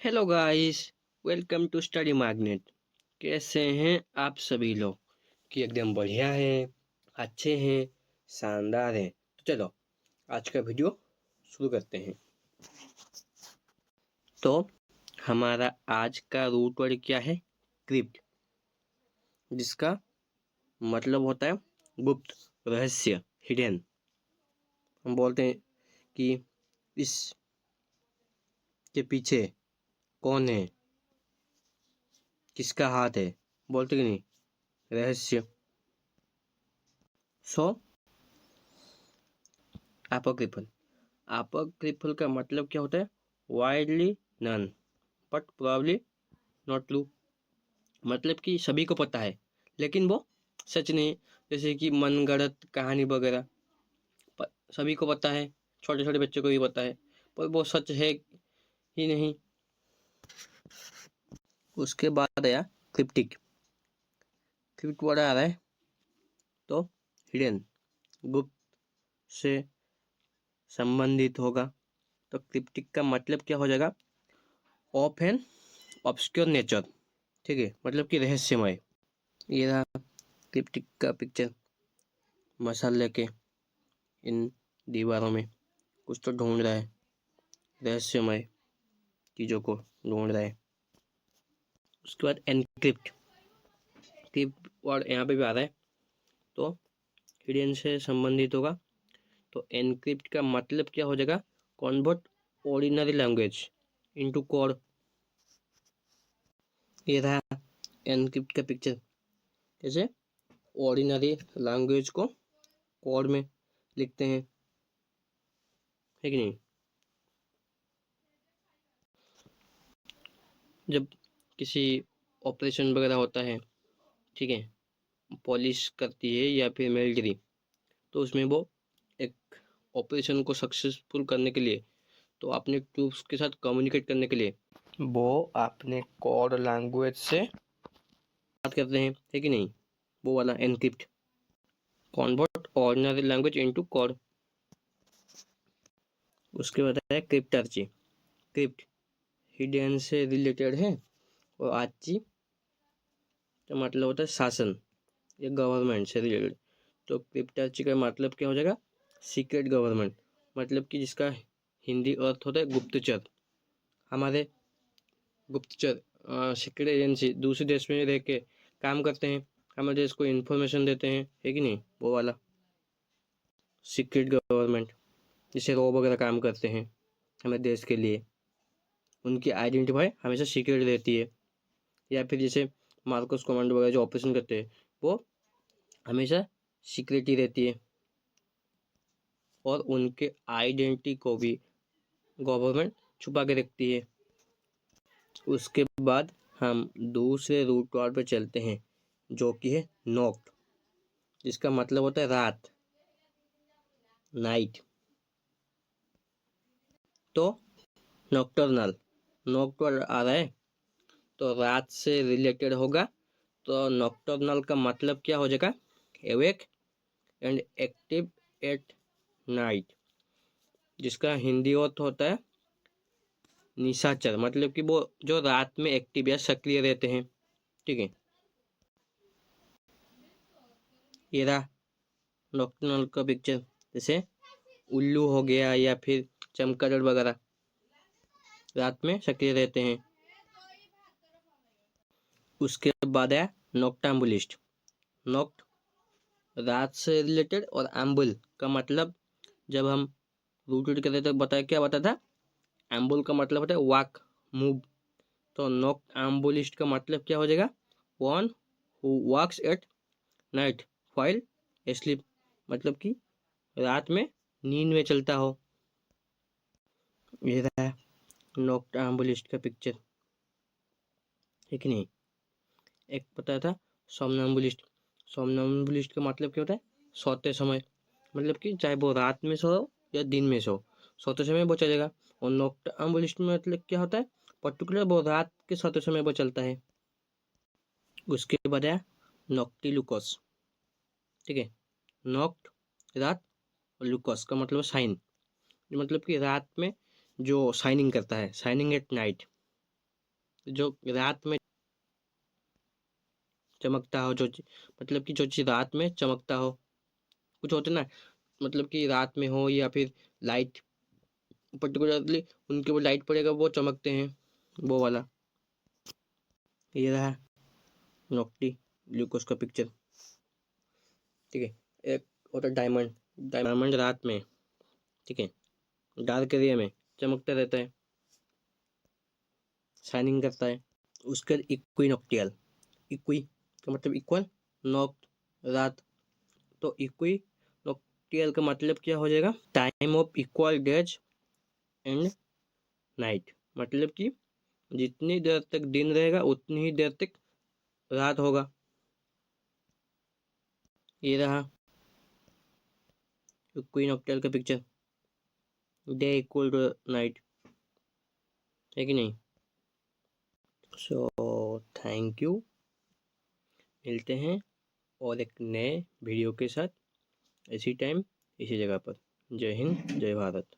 Hello guys, welcome to Study Magnet. कैसे हैं आप सभी लोग? कि एकदम बढ़िया हैं, अच्छे हैं, शानदार हैं। तो चलो आज का वीडियो शुरू करते हैं। तो हमारा आज का रूट वर्ड क्या है? क्रिप्ट, जिसका मतलब होता है गुप्त, रहस्य, हिडन। हम बोलते हैं कि इस के पीछे कौन है, किसका हाथ है, बोलते कि नहीं, रहस्य। सो apocryphal का मतलब क्या होता है? Widely known but probably not true. मतलब कि सभी को पता है लेकिन वो सच नहीं। जैसे कि मनगढ़ंत कहानी वगैरह सभी को पता है, छोटे छोटे बच्चों को भी पता है, पर वो सच है ही नहीं। उसके बाद आया क्रिप्टिक। क्रिप्ट वर्ड आ रहा है तो हिडन, गुप्त से संबंधित होगा। तो क्रिप्टिक का मतलब क्या हो जाएगा? Of an obscure nature. ठीक है, मतलब कि रहस्यमय। ये रहा क्रिप्टिक का पिक्चर। मसाले के इन दीवारों में कुछ तो ढूंढ रहा है, रहस्यमय चीज़ों को ढूंढ रहा है। उसके बाद एनक्रिप्ट। क्रिप्ट वर्ड यहाँ पे भी आ रहा है तो हिडन से संबंधित होगा। तो एनक्रिप्ट का मतलब क्या हो जाएगा? Convert ordinary language into code. ये रहा एनक्रिप्ट का पिक्चर। जैसे ऑर्डिनरी लैंग्वेज को कोड में लिखते हैं, है कि नहीं? जब किसी ऑपरेशन वगैरह होता है, ठीक है, पॉलिश करती है या फिर मिलिट्री, तो उसमें वो एक ऑपरेशन को सक्सेसफुल करने के लिए, तो अपने ट्रूप्स के साथ कम्युनिकेट करने के लिए वो अपने कोड लैंग्वेज से बात करते हैं, है कि नहीं? वो वाला encrypt, convert ordinary language into code. उसके बाद है क्रिप्टार्ची। क्रिप्ट हिडन से रिलेटेड है और आर्ची का मतलब होता है शासन या गवर्नमेंट से रिलेटेड। तो क्रिप्टार्ची का मतलब क्या हो जाएगा? सीक्रेट गवर्नमेंट, मतलब कि जिसका हिंदी अर्थ होता है गुप्तचर। हमारे गुप्तचर सीक्रेट एजेंसी दूसरे देश में रह के काम करते हैं, हमारे देश को इन्फॉर्मेशन देते हैं, है कि नहीं? वो वाला सीक्रेट गवर्नमेंट, जिसे रॉ वगैरह काम करते हैं हमारे देश के लिए, उनकी आइडेंटिफाई हमेशा सीक्रेट रहती है। या फिर जैसे मार्कोस कमांडो वगैरह जो ऑपरेशन करते हैं वो हमेशा सीक्रेट ही रहती है, और उनके आइडेंटिटी को भी गवर्नमेंट छुपा के रखती है। उसके बाद हम दूसरे रूट वर्ड पर चलते हैं जो कि है नॉक्ट, जिसका मतलब होता है रात, नाइट। तो नॉक्टर्नल, नॉक्ट वर्ड आ रहा है तो रात से रिलेटेड होगा। तो नॉक्टर्नल का मतलब क्या हो जाएगा? Awake and active at night, जिसका हिंदी अर्थ होता है निशाचर, मतलब कि वो जो रात में एक्टिव या सक्रिय रहते हैं। ठीक है, ये रहा नॉक्टर्नल का पिक्चर। जैसे उल्लू हो गया या फिर चमगादड़ वगैरह रात में सक्रिय रहते हैं। उसके बाद है नॉक्टाम्बुलिस्ट। नॉक्ट रात से रिलेटेड, और एम्बुल का मतलब जब हम रूटेड करते तो बताया, क्या बताया था? एम्बुल का मतलब होता है वॉक, मूव। तो नॉक्टाम्बुलिस्ट का मतलब क्या हो जाएगा? One who walks at night while asleep, मतलब कि रात में नींद में चलता हो। ये रहा नॉक्टाम्बुलिस्ट का पिक्चर, है कि नहीं? एक पता था सोमनम्बुलिस्ट। सोमनम्बुलिस्ट का मतलब क्या होता है? सोते समय, मतलब कि चाहे वो रात में सो या दिन में सोते समय वो चलेगा। और नॉक्टाम्बुलिस्ट में मतलब क्या होता है? पर्टिकुलर वो रात के सोते समय वो चलता है। उसके बाद है नॉक्टिलुकस। ठीक है, नॉक्ट रात, और लुकस का मतलब साइन, मतलब कि रात में जो शाइनिंग करता है, शाइनिंग एट नाइट। जो रात में चमकता हो, मतलब कि जो चीज़ रात में चमकता हो, कुछ होते ना, मतलब कि रात में हो या फिर लाइट पर्टिकुलरली उनके ऊपर लाइट पड़ेगा वो चमकते हैं, वो वाला। ये रहा नोक्टी ग्लूकोज का पिक्चर। ठीक है, एक होता है डायमंड। डायमंड रात में, ठीक है, डार्क एरिया में चमकता रहता है, शाइनिंग करता है। उसके इक्विनोक्टियल, इक्वी का मतलब इक्वल, नॉक्ट रात, तो इक्विनोक्टियल का मतलब क्या हो जाएगा? Time of equal days and night, मतलब कि जितनी देर तक दिन रहेगा उतनी ही देर तक रात होगा। ये रहा इक्विनोक्टियल का picture, day equal to night, है कि नहीं? सो थैंक यू, मिलते हैं और एक नए वीडियो के साथ इसी टाइम इसी जगह पर। जय हिंद, जय भारत।